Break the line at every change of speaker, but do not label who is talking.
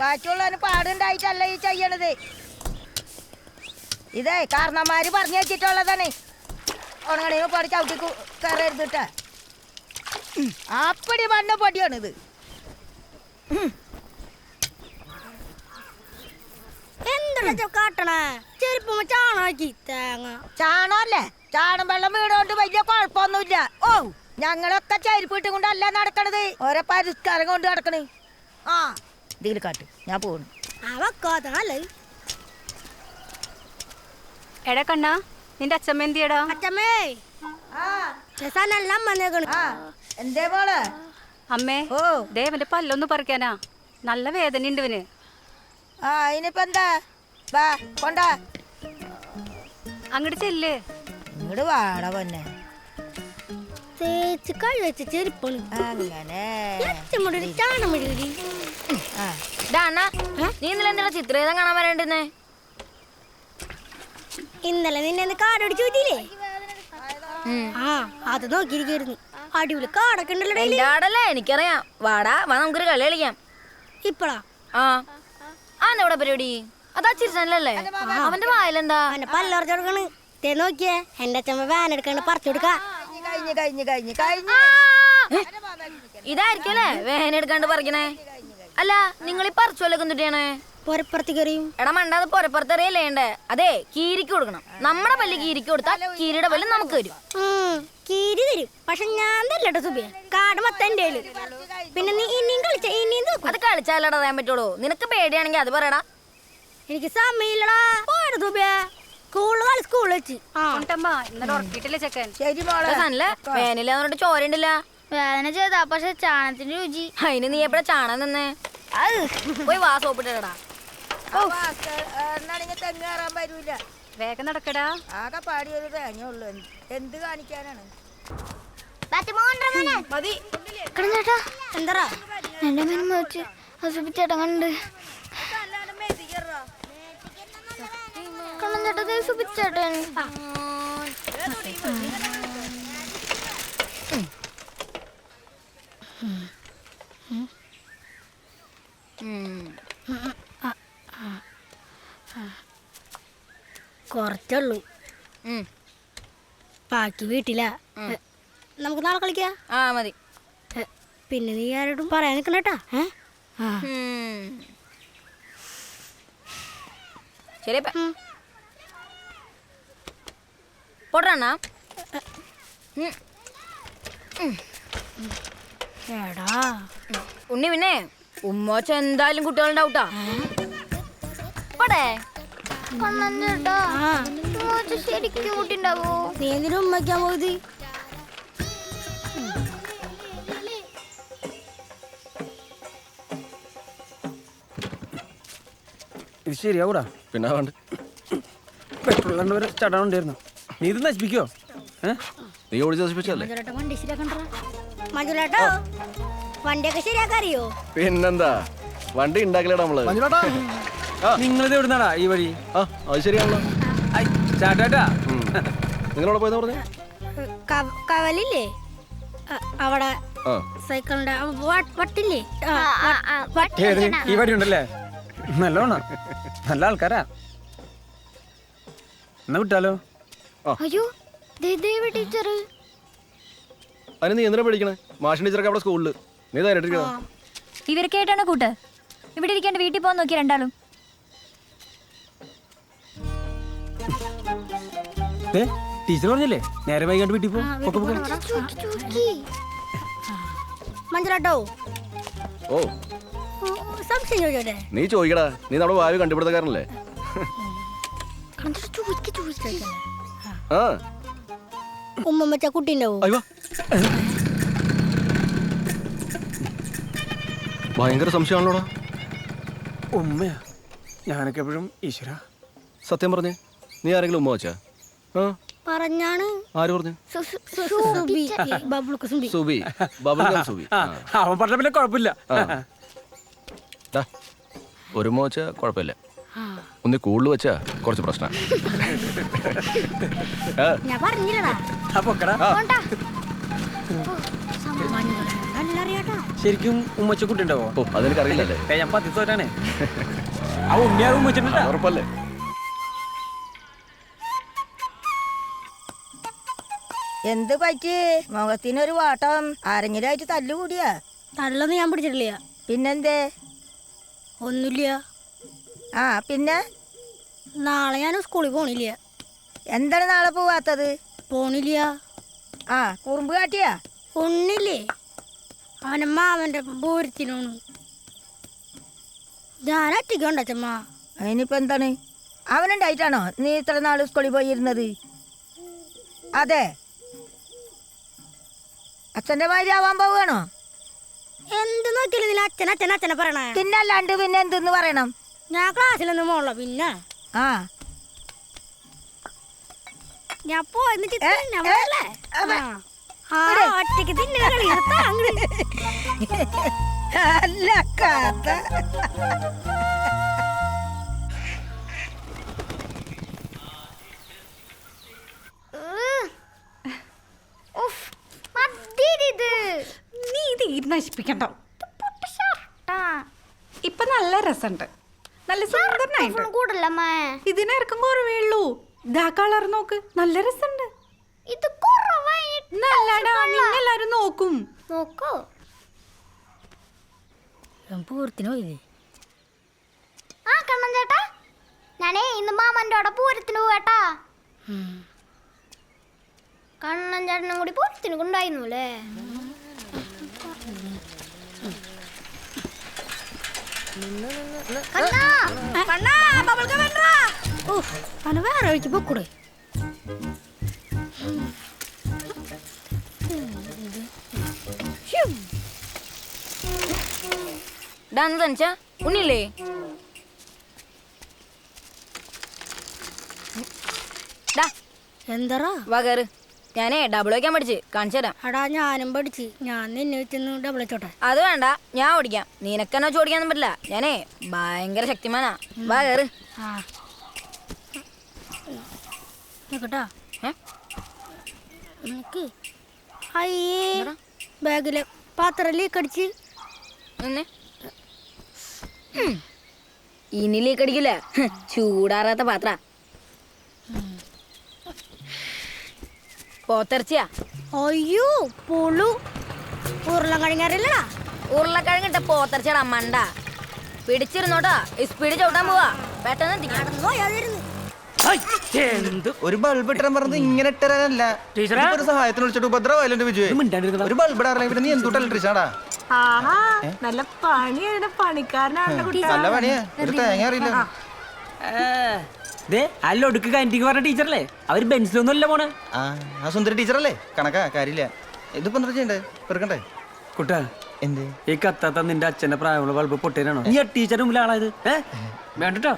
ബാക്കിയുള്ളവന് പാടുണ്ടായിട്ടല്ല ഈ ചെയ്യണത്. ഇതേ കാരണന്മാര് പറഞ്ഞു വെച്ചിട്ടുള്ളതാണ്. ഉണങ്ങണീന്ന് പൊടി ചവിട്ടി കയറരുതിട്ട. അപ്പടി മണ്ണ പൊടിയാണിത്. ചാണല്ലേ? ചാണം വെള്ളം വീടുകൊണ്ട് വലിയ കുഴപ്പമൊന്നുമില്ല. ഓ, ഞങ്ങളൊക്കെ ചെരുപ്പ് ഇട്ടും കൊണ്ടല്ല നടക്കണത്, ഓരോ പരിഷ്കാരം കൊണ്ട് നടക്കണേ. ആ, ഇതിൽ കാട്ട്, ഞാൻ പോണു.
എടാ കണ്ണാ, നിന്റെ അച്ഛമ്മ എന്തിയടാ?
അച്ഛമ്മേ, എന്തേ മോളെ?
അമ്മേ, ദേവന്റെ പല്ലൊന്ന് പറിക്കാനാ, നല്ല വേദന ഉണ്ട് ഇവന്.
ആ, ഇനിയിപ്പോ എന്താ? വാ, കൊണ്ടാ
അങ്ങോട്ട് ചെല്ല്.
ഇങ്ങോട്ട് വാട പൊന്നെ.
നീ ഇന്നലെ എന്തിനാ ചിത്രേതം കാണാൻ വരണ്ടെന്നേ?
ഇന്നലെ നിന്നെ കാടടിച്ചു പറ്റിയില്ലേ? ആ, അത് നോക്കിയിരിക്കായിരുന്നു. അടിപൊളി കാടൊക്കെ ഉണ്ടല്ലേ.
എനിക്കറിയാം. വാടാ, വാ, നമുക്കൊരു കളി കളിക്കാം.
ഇപ്പളാ?
ആ, ആന്നെവിടെ പരിപാടി? അതാ ചിരിച്ചല്ലേ? അവന്റെ വായിലെന്താ?
പല്ലറച്ചു കൊടുക്കണ്. നോക്കിയേ, എന്റെ അച്ഛമ്മ വാൻ എടുക്കണ്ട് പറിച്ചു കൊടുക്ക.
ഇതായിരിക്കും അല്ലേ വേനെടുക്കാണ്ട് പറിക്കണേ? അല്ല, നിങ്ങൾ ഈ പറിച്ചോലൊക്കെ എന്തിട്ടാണ്?
പൊരപ്പുറത്തേക്കെറിയും.
എടാ മണ്ടാത് പൊരപ്പുറത്തെറിയല്ലേണ്ടേ? അതെ, കീരിക്ക് കൊടുക്കണം. നമ്മുടെ പല്ല് കീരിക്ക് കൊടുത്താൽ കീരിയുടെ പല്ല് നമുക്ക് തരും.
കീരി തരും, പക്ഷെ ഞാൻ തരല്ലോ സുബിയ. കാട് മൊത്തം എന്റെ കയ്യില്. പിന്നെ നീ ഇനിയും കളിച്ച ഇനിയും
അത് കളിച്ചാലടാ അറിയാൻ പറ്റുള്ളൂ. നിനക്ക് പേടിയാണെങ്കിൽ അത് പറയടാ.
എനിക്ക് സമയമില്ലടാ. പോടാ സുബിയ, സ്കൂൾ വെച്ച്.
ഇന്നലെ ഉറക്കിയിട്ടില്ലേ ചെക്കൻ?
ശരി മോളെ.
വേനില്ല പറഞ്ഞിട്ട് ചോരണ്ടില്ല.
വേദന ചെയ്താ, പക്ഷെ ചാണകത്തിന്റെ രുചി.
അതിന് നീ എപ്പോഴാ ചാണകം നിന്നേ? പോയി വാ സോപ്പിട്ടടാ.
തെങ്ങ് കയറാൻ പറ്റൂല.
വേഗം നടക്കടാ.
ആകെ പാടിയൊരു തേങ്ങയുള്ളൂ. എന്ത് കാണിക്കാനാണ്?
മതി.
എന്താ
എന്റെ മരുന്ന് വെച്ച് സുബിച്ചേട്ടൻ കണ്ട്. കണ്ണൻ ചേട്ടൻ, സുബിച്ചേട്ടൻ.
കൊറച്ചുള്ളൂ, ബാക്കി വീട്ടിലാ. നമുക്ക് നാളെ കളിക്കാം.
ആ മതി.
പിന്നെ നീ ആരോടും പറയാൻ നിൽക്കണേട്ടാ.
ശരി, പോട്ടണ്ണ.
എടാ
ഉണ്ണി, പിന്നെ ഉമ്മോച്ച എന്തായാലും കുട്ടികളുടെ ഔട്ടാ. പോടേ.
കണ്ണൻ ചേട്ടാ, ശരിക്കും കൂട്ടിണ്ടാവോ?
നീ എന്തിനും ഉമ്മയ്ക്കാൻ പോയത്?
ഇത് ശരിയാവൂടാ.
പിന്നെ വേണ്ട,
പെട്രോൾ കണ്ടവരെ ചടാനുണ്ടായിരുന്നു. നീ ഇത് നശിപ്പിക്കോ?
നീ ഓടിച്ച് നശിപ്പിച്ചല്ലേ?
വണ്ടി ശരിയാക്കണ്ടോ മഞ്ജുലേട്ടോ? വണ്ടിയൊക്കെ ശരിയാക്കറിയോ?
പിന്നെന്താ, വണ്ടി ഉണ്ടാക്കലേടാ നമ്മള്.
നിങ്ങളിത് എവിടുന്നാടാ ഈ വഴി?
ആ, അത് ശരിയാണല്ലോ.
ചാട്ടാ,
നിങ്ങളവിടെ പോയെന്ന് പറഞ്ഞേ?
കവലില്ലേ അവിടെ, സൈക്കിളിന്റെ വട്ടില്ലേ?
ഈ വഴി ഉണ്ടല്ലേ? നല്ലോണം, നല്ല ആൾക്കാരാ. എന്നാ വിട്ടാലോ?
അയ്യോ, ടീച്ചർ.
അതിന് നീ എന്തിനാ പഠിക്കണേ? മാഷൻ ടീച്ചറൊക്കെ അവിടെ സ്കൂളില്. നീ ധൈര്യമായിട്ടിരിക്കണോ?
ഇവരൊക്കെയായിട്ടാണ് കൂട്ട്. ഇവിടെ ഇരിക്കേണ്ട, വീട്ടിൽ പോകാൻ നോക്കി രണ്ടാളും.
ടീച്ചർ പറഞ്ഞില്ലേ നേരെ വൈകാണ്ട് വീട്ടിൽ പോ.
മഞ്ജുലേട്ടോ,
ഓ,
സംശയം ചോദിച്ചോട്ടെ?
നീ ചോദിക്കടാ, നീ നമ്മുടെ ഭാവി കണ്ടുപിടുത്തക്കാരനല്ലേ? ആ,
ഉമ്മച്ച കുട്ടി ഉണ്ടാവോ?
അയ്യോ, ഭയങ്കര സംശയമാണല്ലോടാ.
ഉമ്മയാ? ഞാനൊക്കെ എപ്പോഴും ഈശ്വര.
സത്യം പറഞ്ഞേ, നീ ആരെങ്കിലും ഉമ്മ വെച്ചാ?
പറഞ്ഞാണ്.
ആര് പറഞ്ഞു? സുബി, ബബിൾ സുബി.
അവൻ പറഞ്ഞ പിന്നെ കുഴപ്പമില്ല.
ഒരു ഉമ്മ വെച്ചാ കുഴപ്പമില്ല, ഒന്ന് കൂടുതൽ വെച്ചാ കുറച്ച് പ്രശ്നം.
ഞാൻ പറഞ്ഞില്ലടാ. നല്ല അറിയാട്ടാ.
ശരിക്കും ഉമ്മച്ചക്കുട്ടി ഉണ്ടാവോ?
ഓ അതെനിക്കറിയില്ലല്ലേ.
ഞാൻ 10 തോറ്റാണ്. ആ ഉണ്ണിയാ ഉമ്മച്ചിട്ടുണ്ടാ?
ഉറപ്പല്ലേ?
എന്ത് പറ്റി? മുഖത്തിനൊരു വാട്ടം. ആരെങ്കിലും ആയിട്ട് തല്ലുകൂടിയാ?
തള്ളൊന്നും ഞാൻ പിടിച്ചിട്ടില്ല.
പിന്നെന്തേ?
ഒന്നുമില്ല.
ആ പിന്നെ
നാളെ ഞാൻ സ്കൂളിൽ പോണില്ല.
എന്താണ് നാളെ പോവാത്തത്?
പോണില്ല.
ആ കുറുമ്പ് കാട്ടിയാ?
ഒന്നില്ലേ, അവൻ്റെ മാമൻ്റെ പൂരത്തിനോണ്. ഞാൻ ഒറ്റയ്ക്കുണ്ട് അച്ഛമ്മ.
അതിനിപ്പോ എന്താണ്? അവനുണ്ടായിട്ടാണോ നീ ഇത്ര നാൾ സ്കൂളിൽ പോയിരുന്നത്? അതെ, അച്ഛൻ്റെ മാതിരി ആവാൻ പോവുകയാണോ?
എന്ത് നോക്കിയാലും ഇതിൽ അച്ഛൻ അച്ഛൻ അച്ഛനെ പറയണേ.
പിന്നെ അല്ലാണ്ട് പിന്നെ എന്തെന്ന് പറയണം?
ഞാൻ ക്ലാസ്സിലൊന്നും പോകണല്ലോ. പിന്നെ
ആ
ഞാൻ പോയെന്ന് ഒറ്റയ്ക്ക് തിന്നെ കളി
അല്ല കഥ.
നീ ഇത് നശിപ്പിക്കണ്ട. ഇപ്പൊ നല്ല രസമുണ്ട്, നല്ല സുന്ദരനായിട്ട്.
കൂടല്ലമ്മേ,
ഇതിനിറക്കം കുറവേ ഉള്ളൂ. ഇതാ കളർ നോക്ക്, നല്ല രസമുണ്ട്.
ഇത് കുറവായി.
നല്ലടാ, നിങ്ങളെല്ലാരും നോക്കും.
നോക്കൂ, പൂരത്തിന് പോയില്ലേ? ആ കണ്ണൻ ചേട്ടാ, ഞാനേ ഇന്ന് മാമൻ്റെ അവിടെ പൂരത്തിന് പോവാട്ടാ. കണ്ണൻ ചേട്ടനും കൂടി പൂരത്തിന് കൊണ്ടായിരുന്നു അല്ലേ? വേറെ വഴിക്ക് പൊക്കൂടെ?
തനിച്ചാ ഉണ്ണില്ലേ?
എന്താ
വാ കേറ്. ഞാനേ ഡബിൾ വയ്ക്കാൻ പഠിച്ച് കാണിച്ചു തരാം.
അടാ ഞാനും പഠിച്ച്. ഞാൻ നിന്നെ വെച്ചൊന്ന് ഡബിൾ വെച്ചോട്ടെ.
അത് വേണ്ട, ഞാൻ ഓടിക്കാം. നിനക്കെന്നെ വെച്ച് ഓടിക്കാനൊന്നും പറ്റില്ല. ഞാനേ ഭയങ്കര ശക്തിമാനാ. വാ കേറ്.
നോക്കട്ടാ. എനിക്ക് അയ്യേ ബാഗിലെ പാത്രം ലീക്ക് അടിച്ച്.
ഇനി ലീക്ക് അടിക്കില്ല, ചൂടാറാത്ത പാത്ര. പോത്തിറച്ചിയാ?
അയ്യോ പൊളു. ഉരുളക്കിഴങ്ങറില്ലടാ.
ഉരുളക്കിഴങ്ങിട്ട പോത്തിറച്ചിയാടാ മണ്ട. പിടിച്ചിരുന്നോട്ടാ, സ്പീഡ് ചവിട്ടാൻ പോവാ. പെട്ടെന്ന് എത്തിക്കാം.
എന്ത് ഒരു ബൾബ് ഇട്ടാൻ പറഞ്ഞത് ഇങ്ങനെ ഇട്ടരാനല്ല. ഒരു സഹായത്തിന് വിളിച്ചിട്ട് ഉപദ്രവല്ലേ വിജയ്? ഒരു ബൾബ് ഇടാറില്ല. പിന്നെ നീ എന്തുട്ടാ ഇലക്ട്രീഷാടാ?
നല്ല പണിയാണ്, പണിക്കാരനാണ്.
നല്ല പണിയാ, ഒരു തേങ്ങ അറിയില്ല.
അല്ലൊടുക്ക് കയറ്റിക്ക് പറഞ്ഞ ടീച്ചറല്ലേ? അവര് ബെൻസിലൊന്നും അല്ല പോണേ.
ആ സുന്ദരി ടീച്ചറല്ലേ? കണക്കാ കാര്യമില്ല. ഇതിപ്പോ എന്താ ചെയ്യണ്ടേ? പെറുക്കണ്ടേ?
കുട്ടാ,
എന്ത്
ഈ കത്താത്ത നിന്റെ അച്ഛന്റെ പ്രായമുള്ള ബൾബ് പൊട്ടേനാണോ? നീ ടീച്ചറിന് മുമ്പിൽ ആളായത് വേണ്ടട്ടോ.